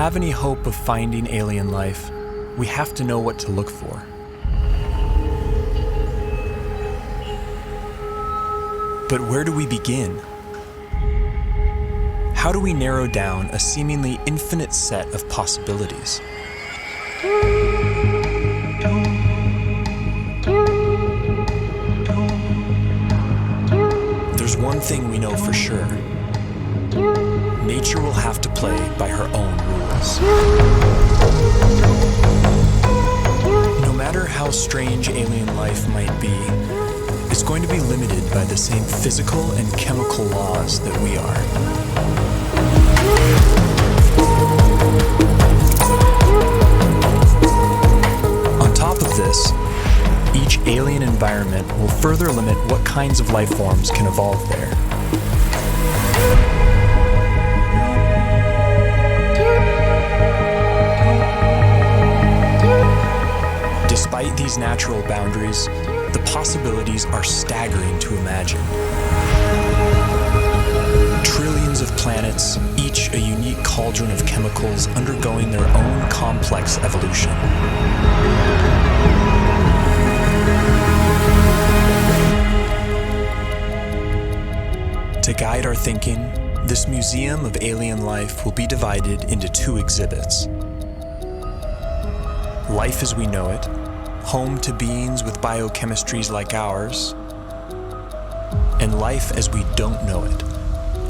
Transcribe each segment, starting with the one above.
have any hope of finding alien life, we have to know what to look for. But where do we begin? How do we narrow down a seemingly infinite set of possibilities? There's one thing we know for sure. Nature will have to play by her own rules. No matter how strange alien life might be, it's going to be limited by the same physical and chemical laws that we are. On top of this, each alien environment will further limit what kinds of life forms can evolve there. Despite these natural boundaries, the possibilities are staggering to imagine. Trillions of planets, each a unique cauldron of chemicals undergoing their own complex evolution. To guide our thinking, this museum of alien life will be divided into two exhibits. Life as we know it, home to beings with biochemistries like ours, and life as we don't know it,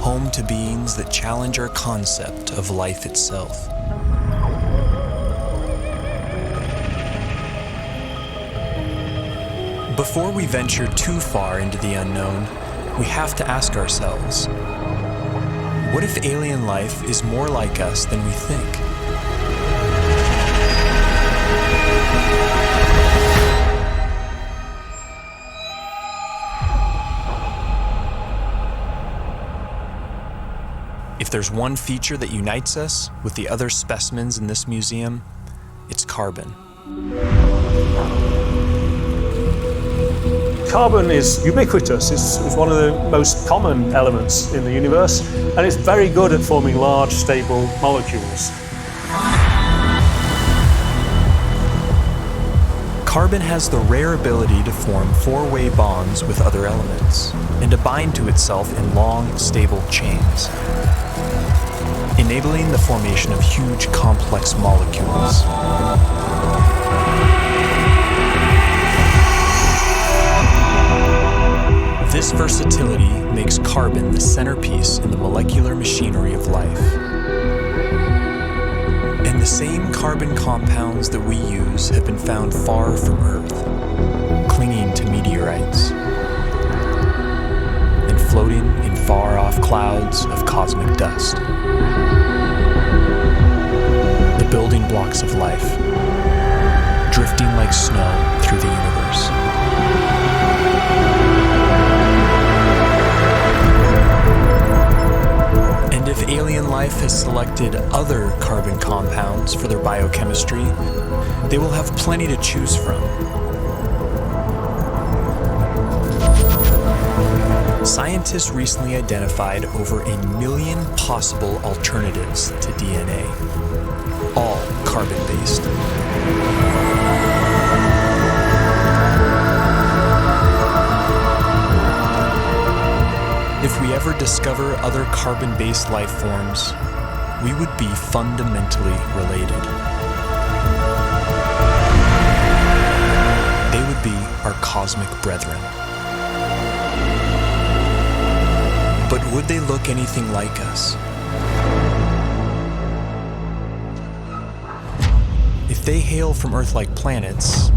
home to beings that challenge our concept of life itself. Before we venture too far into the unknown, we have to ask ourselves, what if alien life is more like us than we think? If there's one feature that unites us with the other specimens in this museum, it's carbon. Carbon is ubiquitous. It's one of the most common elements in the universe, and it's very good at forming large, stable molecules. Carbon has the rare ability to form four-way bonds with other elements and to bind to itself in long, stable chains, enabling the formation of huge, complex molecules. This versatility makes carbon the centerpiece in the molecular machinery of life. And the same carbon compounds that we use have been found far from Earth, clinging to meteorites, and floating in far-off clouds of cosmic dust. The building blocks of life, drifting like snow through the universe. And if alien life has selected other carbon compounds for their biochemistry, they will have plenty to choose from. Scientists recently identified over 1 million possible alternatives to DNA, all carbon-based. If we ever discover other carbon-based life forms, we would be fundamentally related. They would be our cosmic brethren. But would they look anything like us? If they hail from Earth-like planets,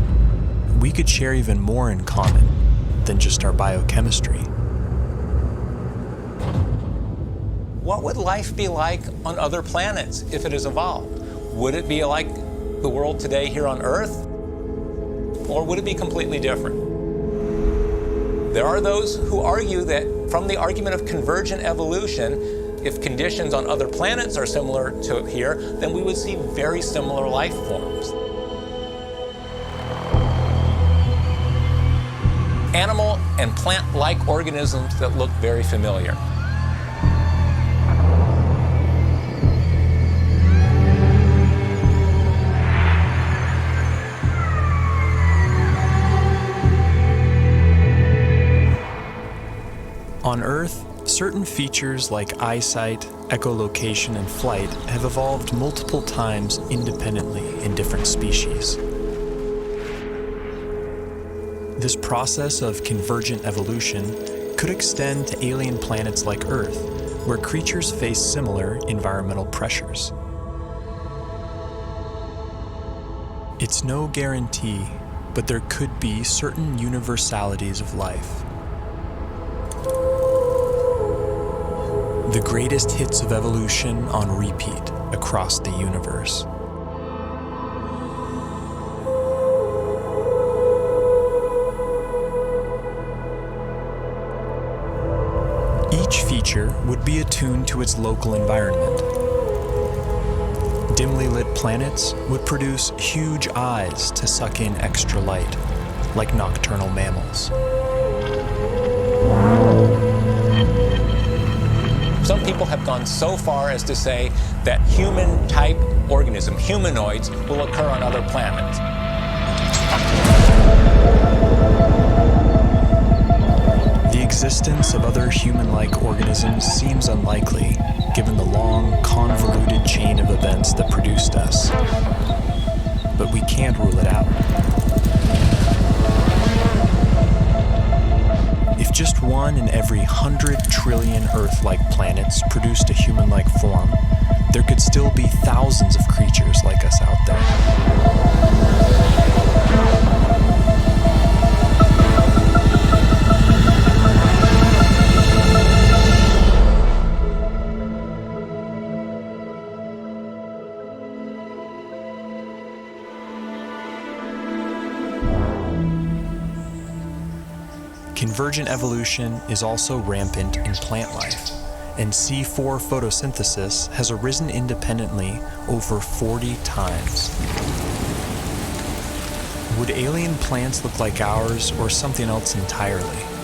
we could share even more in common than just our biochemistry. What would life be like on other planets if it has evolved? Would it be like the world today here on Earth? Or would it be completely different? There are those who argue that from the argument of convergent evolution, if conditions on other planets are similar to here, then we would see very similar life forms. Animal and plant-like organisms that look very familiar. Certain features like eyesight, echolocation, and flight have evolved multiple times independently in different species. This process of convergent evolution could extend to alien planets like Earth, where creatures face similar environmental pressures. It's no guarantee, but there could be certain universalities of life. The greatest hits of evolution on repeat across the universe. Each feature would be attuned to its local environment. Dimly lit planets would produce huge eyes to suck in extra light, like nocturnal mammals. Some people have gone so far as to say that human-type organisms, humanoids, will occur on other planets. The existence of other human-like organisms seems unlikely, given the long, convoluted chain of events that produced us. But we can't rule it out. If just one in every 100 trillion Earth-like planets produced a human-like form, there could still be thousands of creatures like us out there. Convergent evolution is also rampant in plant life, and C4 photosynthesis has arisen independently over 40 times. Would alien plants look like ours or something else entirely?